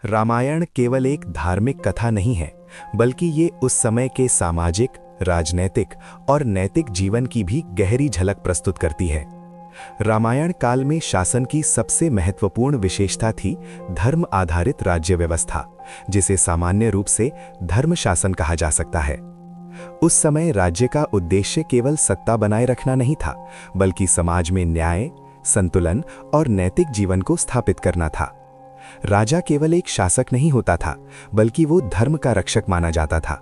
रामायण केवल एक धार्मिक कथा नहीं है, बल्कि ये उस समय के सामाजिक, राजनैतिक और नैतिक जीवन की भी गहरी झलक प्रस्तुत करती है। रामायण काल में शासन की सबसे महत्वपूर्ण विशेषता थी धर्म आधारित राज्य व्यवस्था, जिसे सामान्य रूप से धर्म शासन कहा जा सकता है। उस समय राज्य का उद्देश्य केवल सत्ता बनाए रखना नहीं था, बल्कि समाज में न्याय, संतुलन और नैतिक जीवन को स्थापित करना था। राजा केवल एक शासक नहीं होता था, बल्कि वो धर्म का रक्षक माना जाता था।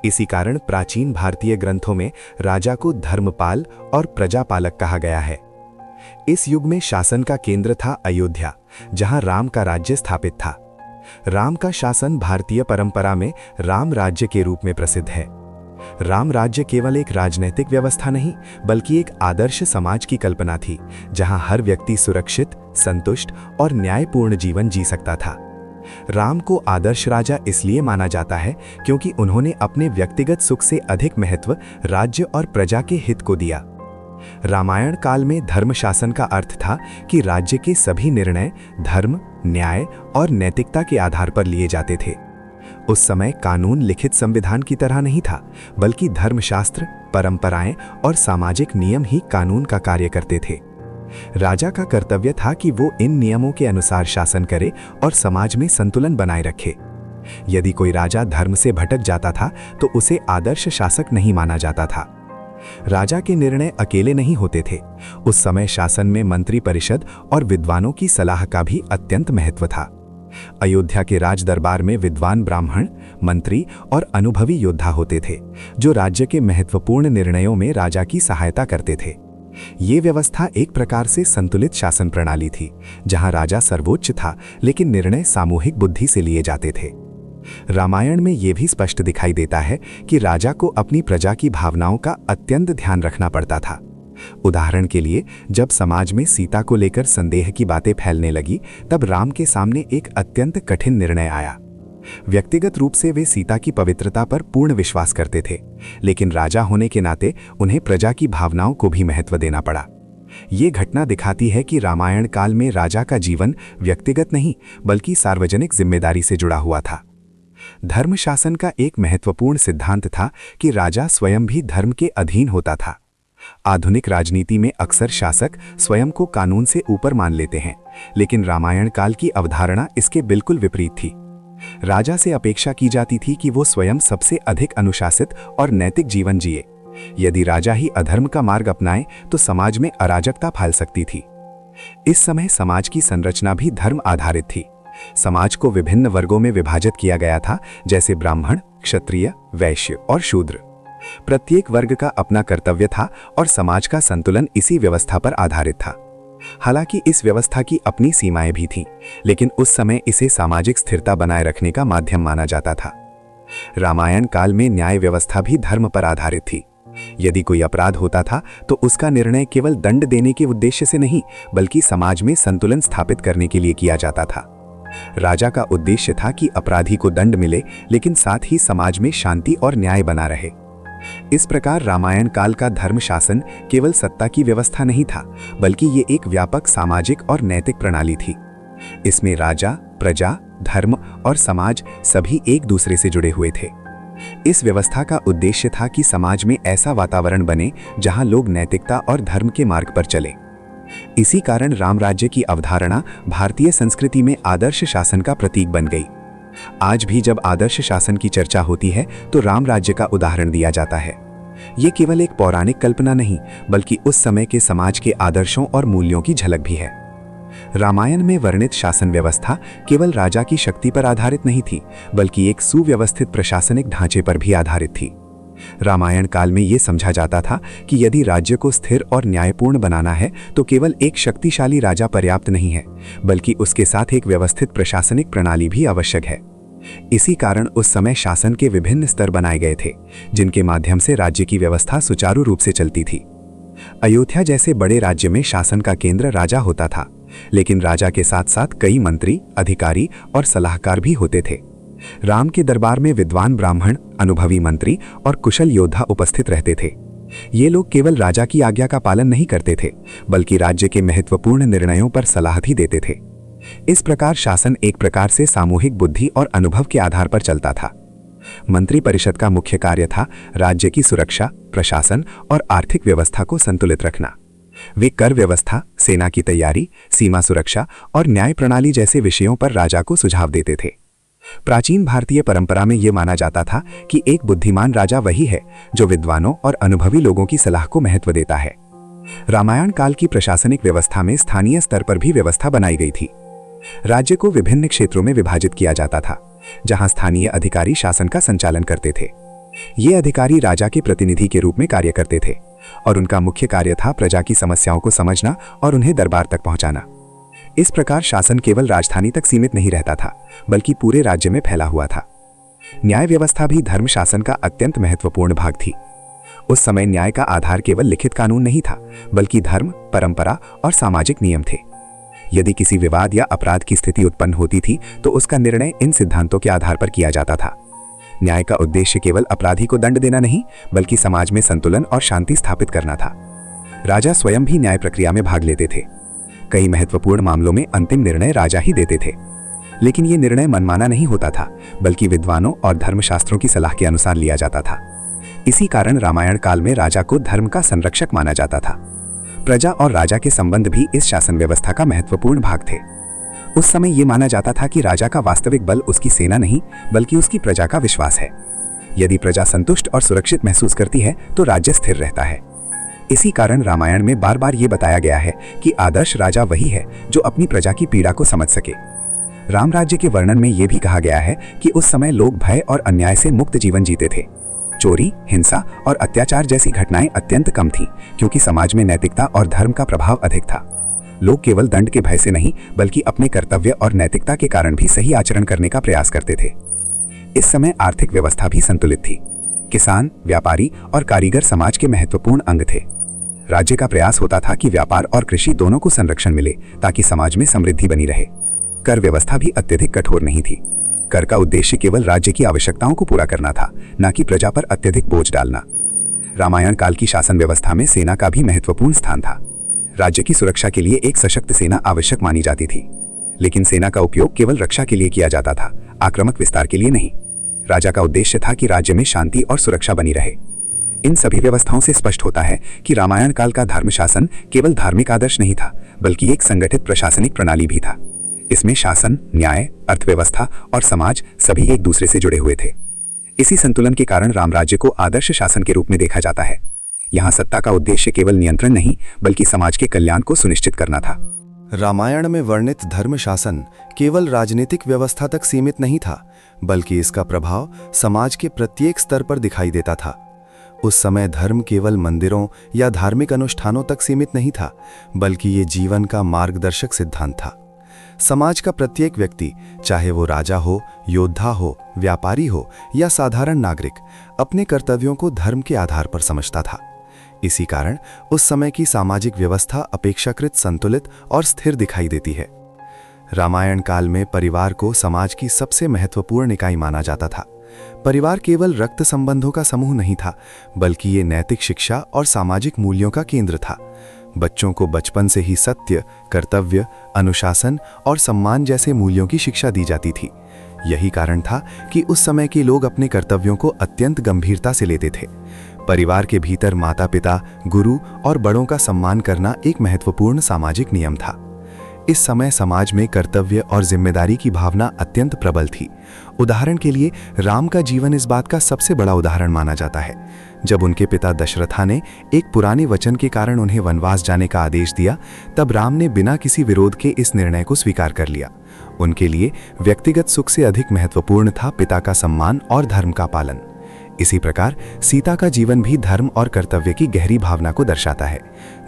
इसी कारण प्राचीन भारतीय ग्रंथों में राजा को धर्मपाल और प्रजापालक कहा गया है। इस युग में शासन का केंद्र था अयोध्या, जहां राम का राज्य स्थापित था। राम का शासन भारतीय परंपरा में राम राज्य के रूप में प्रसिद्ध है। राम राज्य केवल एक राजनीतिक व्यवस्था नहीं, बल्कि एक आदर्श समाज की कल्पना थी, जहां हर व्यक्ति सुरक्षित, संतुष्ट और न्यायपूर्ण जीवन जी सकता था। राम को आदर्श राजा इसलिए माना जाता है क्योंकि उन्होंने अपने व्यक्तिगत सुख से अधिक महत्व राज्य और प्रजा के हित को दिया। रामायण काल में धर्म शासन का अर्थ था कि राज्य के सभी निर्णय धर्म, न्याय और नैतिकता के आधार पर लिए जाते थे। उस समय कानून लिखित संविधान की तरह नहीं था, बल्कि धर्मशास्त्र, परंपराएं और सामाजिक नियम ही कानून का कार्य करते थे। राजा का कर्तव्य था कि वो इन नियमों के अनुसार शासन करे और समाज में संतुलन बनाए रखे। यदि कोई राजा धर्म से भटक जाता था, तो उसे आदर्श शासक नहीं माना जाता था। राजा के निर्णय अकेले नहीं होते थे। उस समय शासन में मंत्री परिषद और विद्वानों की सलाह का भी अत्यंत महत्व था। अयोध्या के राज दरबार में विद्वान ब्राह्मण, मंत्री और अनुभवी योद्धा होते थे, जो राज्य के महत्वपूर्ण निर्णयों में राजा की सहायता करते थे। ये व्यवस्था एक प्रकार से संतुलित शासन प्रणाली थी, जहां राजा सर्वोच्च था, लेकिन निर्णय सामूहिक बुद्धि से लिए जाते थे। रामायण में यह भी स्पष्ट दिखाई देता है कि राजा को अपनी प्रजा की भावनाओं का अत्यंत ध्यान रखना पड़ता था। उदाहरण के लिए, जब समाज में सीता को लेकर संदेह की बातें फैलने लगी, तब राम के सामने एक अत्यंत कठिन निर्णय आया। व्यक्तिगत रूप से वे सीता की पवित्रता पर पूर्ण विश्वास करते थे, लेकिन राजा होने के नाते उन्हें प्रजा की भावनाओं को भी महत्व देना पड़ा। ये घटना दिखाती है कि रामायण काल में राजा का जीवन व्यक्तिगत नहीं, बल्कि सार्वजनिक जिम्मेदारी से जुड़ा हुआ था। धर्म शासन का एक महत्वपूर्ण सिद्धांत था कि राजा स्वयं भी धर्म के अधीन होता था। आधुनिक राजनीति में अक्सर शासक स्वयं को कानून से ऊपर मान लेते हैं, लेकिन रामायण काल की अवधारणा इसके बिल्कुल विपरीत थी। राजा से अपेक्षा की जाती थी कि वो स्वयं सबसे अधिक अनुशासित और नैतिक जीवन जिए। यदि राजा ही अधर्म का मार्ग अपनाए, तो समाज में अराजकता फैल सकती थी। इस समय समाज की संरचना भी धर्म आधारित थी। समाज को विभिन्न वर्गों में विभाजित किया गया था, जैसे ब्राह्मण, क्षत्रिय, वैश्य और शूद्र। प्रत्येक वर्ग का अपना कर्तव्य था और समाज का संतुलन इसी व्यवस्था पर आधारित था। हालांकि इस व्यवस्था की अपनी सीमाएं भी थीं, लेकिन उस समय इसे सामाजिक स्थिरता बनाए रखने का माध्यम माना जाता था। रामायण काल में न्याय व्यवस्था भी धर्म पर आधारित थी। यदि कोई अपराध होता था, तो उसका निर्णय केवल दंड देने के उद्देश्य से नहीं, बल्कि समाज में संतुलन स्थापित करने के लिए किया जाता था। राजा का उद्देश्य था कि अपराधी को दंड मिले, लेकिन साथ ही समाज में शांति और न्याय बना रहे। इस प्रकार रामायण काल का धर्म शासन केवल सत्ता की व्यवस्था नहीं था, बल्कि ये एक व्यापक सामाजिक और नैतिक प्रणाली थी। इसमें राजा, प्रजा, धर्म और समाज सभी एक दूसरे से जुड़े हुए थे। इस व्यवस्था का उद्देश्य था कि समाज में ऐसा वातावरण बने जहां लोग नैतिकता और धर्म के मार्ग पर चले। इसी कारण राम राज्य की अवधारणा भारतीय संस्कृति में आदर्श शासन का प्रतीक बन गई। आज भी जब आदर्श शासन की चर्चा होती है, तो राम राज्य का उदाहरण दिया जाता है। ये केवल एक पौराणिक कल्पना नहीं, बल्कि उस समय के समाज के आदर्शों और मूल्यों की झलक भी है। रामायण में वर्णित शासन व्यवस्था केवल राजा की शक्ति पर आधारित नहीं थी, बल्कि एक सुव्यवस्थित प्रशासनिक ढांचे पर भी आधारित थी। रामायण काल में यह समझा जाता था कि यदि राज्य को स्थिर और न्यायपूर्ण बनाना है, तो केवल एक शक्तिशाली राजा पर्याप्त नहीं है, बल्कि उसके साथ एक व्यवस्थित प्रशासनिक प्रणाली भी आवश्यक है। इसी कारण उस समय शासन के विभिन्न स्तर बनाए गए थे, जिनके माध्यम से राज्य की व्यवस्था सुचारू रूप से चलती थी। अयोध्या जैसे बड़े राज्य में शासन का केंद्र राजा होता था, लेकिन राजा के साथ साथ कई मंत्री, अधिकारी और सलाहकार भी होते थे। राम के दरबार में विद्वान ब्राह्मण, अनुभवी मंत्री और कुशल योद्धा उपस्थित रहते थे। ये लोग केवल राजा की आज्ञा का पालन नहीं करते थे, बल्कि राज्य के महत्वपूर्ण निर्णयों पर सलाह भी देते थे। इस प्रकार शासन एक प्रकार से सामूहिक बुद्धि और अनुभव के आधार पर चलता था। मंत्रिपरिषद का मुख्य कार्य था राज्य की सुरक्षा, प्रशासन और आर्थिक व्यवस्था को संतुलित रखना। वे कर व्यवस्था, सेना की तैयारी, सीमा सुरक्षा और न्याय प्रणाली जैसे विषयों पर राजा को सुझाव देते थे। प्राचीन भारतीय परंपरा में यह माना जाता था कि एक बुद्धिमान राजा वही है जो विद्वानों और अनुभवी लोगों की सलाह को महत्व देता है। रामायण काल की प्रशासनिक व्यवस्था में स्थानीय स्तर पर भी व्यवस्था बनाई गई थी। राज्य को विभिन्न क्षेत्रों में विभाजित किया जाता था, जहां स्थानीय अधिकारी शासन का संचालन करते थे। ये अधिकारी राजा के प्रतिनिधि के रूप में कार्य करते थे और उनका मुख्य कार्य था प्रजा की समस्याओं को समझना और उन्हें दरबार तक पहुंचाना। इस प्रकार शासन केवल राजधानी तक सीमित नहीं रहता था, बल्कि पूरे राज्य में फैला हुआ था। न्याय व्यवस्था भी धर्म शासन का अत्यंत महत्वपूर्ण भाग थी। उस समय न्याय का आधार केवल लिखित कानून नहीं था, बल्कि धर्म, परंपरा और सामाजिक नियम थे। यदि किसी विवाद या अपराध की स्थिति उत्पन्न होती थी तो उसका निर्णय इन सिद्धांतों के आधार पर किया जाता था। न्याय का उद्देश्य केवल अपराधी को दंड देना नहीं, बल्कि समाज में संतुलन और शांति स्थापित करना था। राजा स्वयं भी न्याय प्रक्रिया में भाग लेते थे। कई महत्वपूर्ण मामलों में अंतिम निर्णय राजा ही देते थे, लेकिन ये निर्णय मनमाना नहीं होता था, बल्कि विद्वानों और धर्मशास्त्रों की सलाह के अनुसार लिया जाता था। इसी कारण रामायण काल में राजा को धर्म का संरक्षक माना जाता था। प्रजा और राजा के संबंध भी इस शासन व्यवस्था का महत्वपूर्ण भाग थे। उस समय यह माना जाता था कि राजा का वास्तविक बल उसकी सेना नहीं, बल्कि उसकी प्रजा का विश्वास है। यदि प्रजा संतुष्ट और सुरक्षित महसूस करती है तो राज्य स्थिर रहता है। इसी कारण रामायण में बार बार ये बताया गया है कि आदर्श राजा वही है जो अपनी प्रजा की पीड़ा को समझ सके। राम राज्य के वर्णन में यह भी कहा गया है कि उस समय लोग भय और अन्याय से मुक्त जीवन जीते थे। चोरी, हिंसा और अत्याचार जैसी घटनाएं अत्यंत कम थीं, क्योंकि समाज में नैतिकता और धर्म का प्रभाव अधिक था। लोग केवल दंड के भय से नहीं, बल्कि अपने कर्तव्य और नैतिकता के कारण भी सही आचरण करने का प्रयास करते थे। इस समय आर्थिक व्यवस्था भी संतुलित थी। किसान, व्यापारी और कारीगर समाज के महत्वपूर्ण अंग थे। राज्य का प्रयास होता था कि व्यापार और कृषि दोनों को संरक्षण मिले, ताकि समाज में समृद्धि बनी रहे। कर व्यवस्था भी अत्यधिक कठोर नहीं थी। कर का उद्देश्य केवल राज्य की आवश्यकताओं को पूरा करना था, न कि प्रजा पर अत्यधिक बोझ डालना। रामायण काल की शासन व्यवस्था में सेना का भी महत्वपूर्ण स्थान था। राज्य की सुरक्षा के लिए एक सशक्त सेना आवश्यक मानी जाती थी, लेकिन सेना का उपयोग केवल रक्षा के लिए किया जाता था, आक्रामक विस्तार के लिए नहीं। राजा का उद्देश्य था कि राज्य में शांति और सुरक्षा बनी रहे। इन सभी व्यवस्थाओं से स्पष्ट होता है कि रामायण काल का धर्म शासन केवल धार्मिक आदर्श नहीं था, बल्कि एक संगठित प्रशासनिक प्रणाली भी था। इसमें शासन, न्याय, अर्थव्यवस्था और समाज सभी एक दूसरे से जुड़े हुए थे। इसी संतुलन के कारण राम राज्य को आदर्श शासन के रूप में देखा जाता है। यहाँ सत्ता का उद्देश्य केवल नियंत्रण नहीं, बल्कि समाज के कल्याण को सुनिश्चित करना था। रामायण में वर्णित धर्म शासन केवल राजनीतिक व्यवस्था तक सीमित नहीं था, बल्कि इसका प्रभाव समाज के प्रत्येक स्तर पर दिखाई देता था। उस समय धर्म केवल मंदिरों या धार्मिक अनुष्ठानों तक सीमित नहीं था, बल्कि ये जीवन का मार्गदर्शक सिद्धांत था। समाज का प्रत्येक व्यक्ति, चाहे वो राजा हो, योद्धा हो, व्यापारी हो या साधारण नागरिक, अपने कर्तव्यों को धर्म के आधार पर समझता था। इसी कारण उस समय की सामाजिक व्यवस्था अपेक्षाकृत संतुलित और स्थिर दिखाई देती है। रामायण काल में परिवार को समाज की सबसे महत्वपूर्ण इकाई माना जाता था। परिवार केवल रक्त संबंधों का समूह नहीं था, बल्कि ये नैतिक शिक्षा और सामाजिक मूल्यों का केंद्र था। बच्चों को बचपन से ही सत्य, कर्तव्य, अनुशासन और सम्मान जैसे मूल्यों की शिक्षा दी जाती थी। यही कारण था कि उस समय के लोग अपने कर्तव्यों को अत्यंत गंभीरता से लेते थे। परिवार के भीतर माता पिता, गुरु और बड़ों का सम्मान करना एक महत्वपूर्ण सामाजिक नियम था। इस समय समाज में कर्तव्य और जिम्मेदारी की भावना अत्यंत प्रबल थी। उदाहरण के लिए राम का जीवन इस बात का सबसे बड़ा उदाहरण माना जाता है। जब उनके पिता दशरथा ने एक पुराने वचन के कारण उन्हें वनवास जाने का आदेश दिया, तब राम ने बिना किसी विरोध के इस निर्णय को स्वीकार कर लिया। उनके लिए व्यक्तिगत सुख से अधिक महत्वपूर्ण था पिता का सम्मान और धर्म का पालन। इसी प्रकार सीता का जीवन भी धर्म और कर्तव्य की गहरी भावना को दर्शाता है।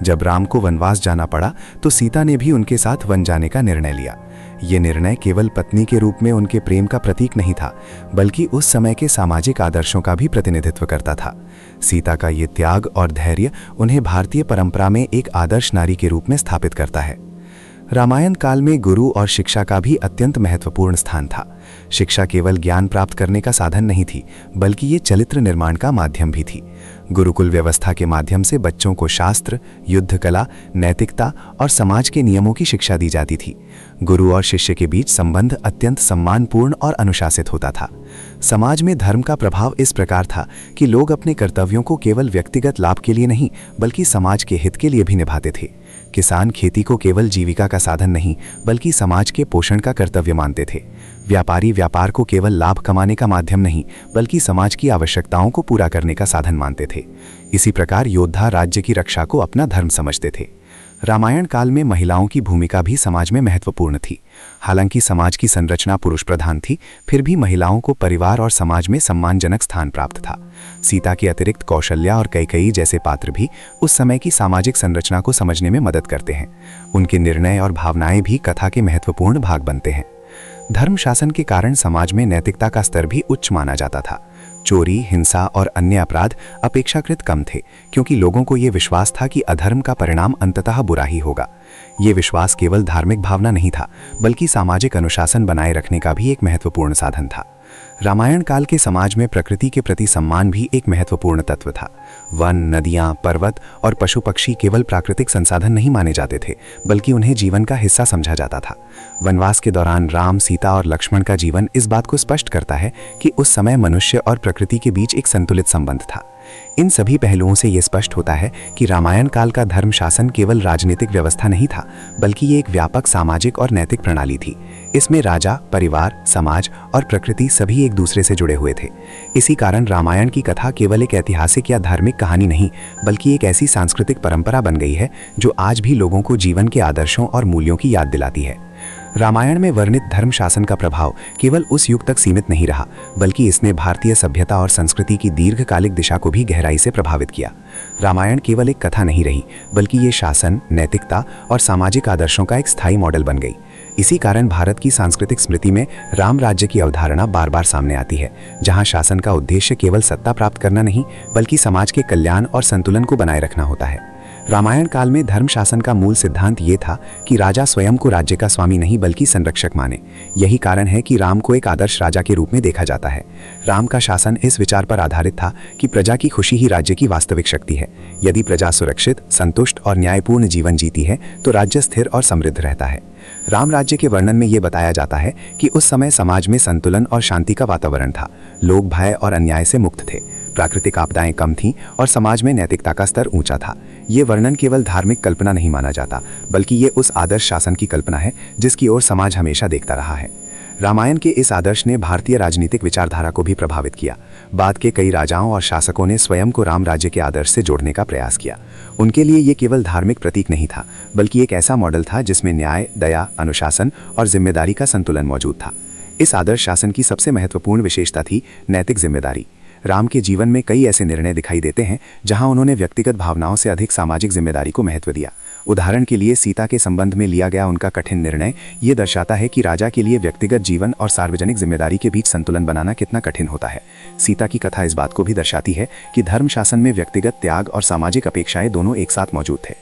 जब राम को वनवास जाना पड़ा तो सीता ने भी उनके साथ वन जाने का निर्णय लिया। ये निर्णय केवल पत्नी के रूप में उनके प्रेम का प्रतीक नहीं था, बल्कि उस समय के सामाजिक आदर्शों का भी प्रतिनिधित्व करता था। सीता का ये त्याग और धैर्य उन्हें भारतीय परंपरा में एक आदर्श नारी के रूप में स्थापित करता है। रामायण काल में गुरु और शिक्षा का भी अत्यंत महत्वपूर्ण स्थान था। शिक्षा केवल ज्ञान प्राप्त करने का साधन नहीं थी, बल्कि ये चरित्र निर्माण का माध्यम भी थी। गुरुकुल व्यवस्था के माध्यम से बच्चों को शास्त्र, युद्ध कला, नैतिकता और समाज के नियमों की शिक्षा दी जाती थी। गुरु और शिष्य के बीच संबंध अत्यंत सम्मानपूर्ण और अनुशासित होता था। समाज में धर्म का प्रभाव इस प्रकार था कि लोग अपने कर्तव्यों को केवल व्यक्तिगत लाभ के लिए नहीं, बल्कि समाज के हित के लिए भी निभाते थे। किसान खेती को केवल जीविका का साधन नहीं, बल्कि समाज के पोषण का कर्तव्य मानते थे। व्यापारी व्यापार को केवल लाभ कमाने का माध्यम नहीं, बल्कि समाज की आवश्यकताओं को पूरा करने का साधन मानते थे। इसी प्रकार योद्धा राज्य की रक्षा को अपना धर्म समझते थे। रामायण काल में महिलाओं की भूमिका भी समाज में महत्वपूर्ण थी। हालांकि समाज की संरचना पुरुष प्रधान थी, फिर भी महिलाओं को परिवार और समाज में सम्मानजनक स्थान प्राप्त था। सीता के अतिरिक्त कौशल्या और कैकेयी जैसे पात्र भी उस समय की सामाजिक संरचना को समझने में मदद करते हैं। उनके निर्णय और भावनाएं भी कथा के महत्वपूर्ण भाग बनते हैं। धर्म शासन के कारण समाज में नैतिकता का स्तर भी उच्च माना जाता था। चोरी, हिंसा और अन्य अपराध अपेक्षाकृत कम थे, क्योंकि लोगों को ये विश्वास था कि अधर्म का परिणाम अंततः बुरा ही होगा। ये विश्वास केवल धार्मिक भावना नहीं था, बल्कि सामाजिक अनुशासन बनाए रखने का भी एक महत्वपूर्ण साधन था। रामायण काल के समाज में प्रकृति के प्रति सम्मान भी एक महत्वपूर्ण तत्व था। वन, नदियां, पर्वत और पशु पक्षी केवल प्राकृतिक संसाधन नहीं माने जाते थे, बल्कि उन्हें जीवन का हिस्सा समझा जाता था। वनवास के दौरान राम, सीता और लक्ष्मण का जीवन इस बात को स्पष्ट करता है कि उस समय मनुष्य और प्रकृति के बीच एक संतुलित संबंध था। इन सभी पहलुओं से यह स्पष्ट होता है कि रामायण काल का धर्म शासन केवल राजनीतिक व्यवस्था नहीं था, बल्कि ये एक व्यापक सामाजिक और नैतिक प्रणाली थी। इसमें राजा, परिवार, समाज और प्रकृति सभी एक दूसरे से जुड़े हुए थे। इसी कारण रामायण की कथा केवल एक ऐतिहासिक या धार्मिक कहानी नहीं, बल्कि एक ऐसी सांस्कृतिक परंपरा बन गई है जो आज भी लोगों को जीवन के आदर्शों और मूल्यों की याद दिलाती है। रामायण में वर्णित धर्म शासन का प्रभाव केवल उस युग तक सीमित नहीं रहा, बल्कि इसने भारतीय सभ्यता और संस्कृति की दीर्घकालिक दिशा को भी गहराई से प्रभावित किया। रामायण केवल एक कथा नहीं रही, बल्कि ये शासन, नैतिकता और सामाजिक आदर्शों का एक स्थायी मॉडल बन गई। इसी कारण भारत की सांस्कृतिक स्मृति में राम राज्य की अवधारणा बार बार सामने आती है, जहां शासन का उद्देश्य केवल सत्ता प्राप्त करना नहीं, बल्कि समाज के कल्याण और संतुलन को बनाए रखना होता है। रामायण काल में धर्म शासन का मूल सिद्धांत ये था कि राजा स्वयं को राज्य का स्वामी नहीं, बल्कि संरक्षक माने। यही कारण है कि राम को एक आदर्श राजा के रूप में देखा जाता है। राम का शासन इस विचार पर आधारित था कि प्रजा की खुशी ही राज्य की वास्तविक शक्ति है। यदि प्रजा सुरक्षित, संतुष्ट और न्यायपूर्ण जीवन जीती है, तो राज्य स्थिर और समृद्ध रहता है। राम राज्य के वर्णन में यह बताया जाता है कि उस समय समाज में संतुलन और शांति का वातावरण था। लोग भय और अन्याय से मुक्त थे, प्राकृतिक आपदाएं कम थीं और समाज में नैतिकता का स्तर ऊंचा था। ये वर्णन केवल धार्मिक कल्पना नहीं माना जाता, बल्कि ये उस आदर्श शासन की कल्पना है जिसकी ओर समाज हमेशा देखता रहा है। रामायण के इस आदर्श ने भारतीय राजनीतिक विचारधारा को भी प्रभावित किया। बाद के कई राजाओं और शासकों ने स्वयं को राम राज्य के आदर्श से जोड़ने का प्रयास किया। उनके लिए ये केवल धार्मिक प्रतीक नहीं था, बल्कि एक ऐसा मॉडल था जिसमें न्याय, दया, अनुशासन और जिम्मेदारी का संतुलन मौजूद था। इस आदर्श शासन की सबसे महत्वपूर्ण विशेषता थी नैतिक जिम्मेदारी। राम के जीवन में कई ऐसे निर्णय दिखाई देते हैं जहां उन्होंने व्यक्तिगत भावनाओं से अधिक सामाजिक जिम्मेदारी को महत्व दिया। उदाहरण के लिए सीता के संबंध में लिया गया उनका कठिन निर्णय ये दर्शाता है कि राजा के लिए व्यक्तिगत जीवन और सार्वजनिक जिम्मेदारी के बीच संतुलन बनाना कितना कठिन होता है। सीता की कथा इस बात को भी दर्शाती है कि धर्म शासन में व्यक्तिगत त्याग और सामाजिक अपेक्षाएं दोनों एक साथ मौजूद थे।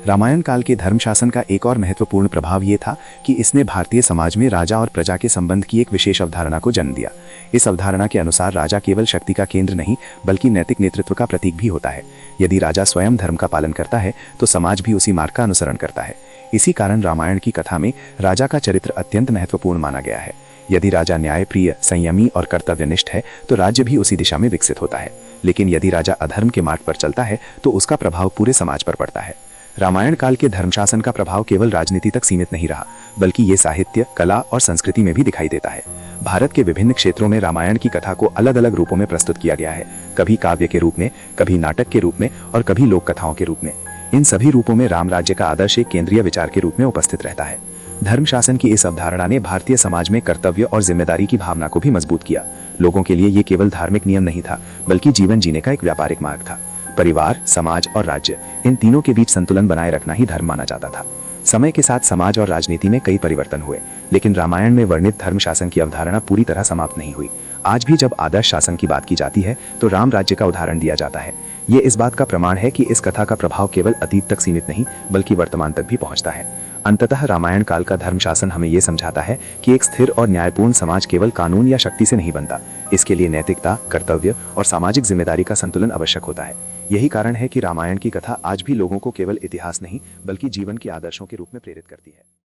रामायण काल के धर्म शासन का एक और महत्वपूर्ण प्रभाव ये था कि इसने भारतीय समाज में राजा और प्रजा के संबंध की एक विशेष अवधारणा को जन्म दिया। इस अवधारणा के अनुसार राजा केवल शक्ति का केंद्र नहीं, बल्कि नैतिक नेतृत्व का प्रतीक भी होता है। यदि राजा स्वयं धर्म का पालन करता है, तो समाज भी उसी मार्ग का अनुसरण करता है। इसी कारण रामायण की कथा में राजा का चरित्र अत्यंत महत्वपूर्ण माना गया है। यदि राजा न्यायप्रिय, संयमी और कर्तव्यनिष्ठ है, तो राज्य भी उसी दिशा में विकसित होता है। लेकिन यदि राजा अधर्म के मार्ग पर चलता है, तो उसका प्रभाव पूरे समाज पर पड़ता है। रामायण काल के धर्मशासन का प्रभाव केवल राजनीति तक सीमित नहीं रहा, बल्कि ये साहित्य, कला और संस्कृति में भी दिखाई देता है। भारत के विभिन्न क्षेत्रों में रामायण की कथा को अलग अलग रूपों में प्रस्तुत किया गया है, कभी काव्य के रूप में, कभी नाटक के रूप में और कभी लोक कथाओं के रूप में। इन सभी रूपों में राम राज्य का आदर्श एक केंद्रीय विचार के रूप में उपस्थित रहता है। धर्म शासन की इस अवधारणा ने भारतीय समाज में कर्तव्य और जिम्मेदारी की भावना को भी मजबूत किया। लोगों के लिए ये केवल धार्मिक नियम नहीं था, बल्कि जीवन जीने का एक व्यापारिक मार्ग था। परिवार, समाज और राज्य, इन तीनों के बीच संतुलन बनाए रखना ही धर्म माना जाता था। समय के साथ समाज और राजनीति में कई परिवर्तन हुए, लेकिन रामायण में वर्णित धर्म शासन की अवधारणा पूरी तरह समाप्त नहीं हुई। आज भी जब आदर्श शासन की बात की जाती है, तो राम राज्य का उदाहरण दिया जाता है। ये इस बात का प्रमाण है कि इस कथा का प्रभाव केवल अतीत तक सीमित नहीं, बल्कि वर्तमान तक भी पहुंचता है। अंततः रामायण काल का धर्मशासन हमें ये समझाता है कि एक स्थिर और न्यायपूर्ण समाज केवल कानून या शक्ति से नहीं बनता। इसके लिए नैतिकता, कर्तव्य और सामाजिक जिम्मेदारी का संतुलन आवश्यक होता है। यही कारण है कि रामायण की कथा आज भी लोगों को केवल इतिहास नहीं बल्कि जीवन के आदर्शों के रूप में प्रेरित करती है।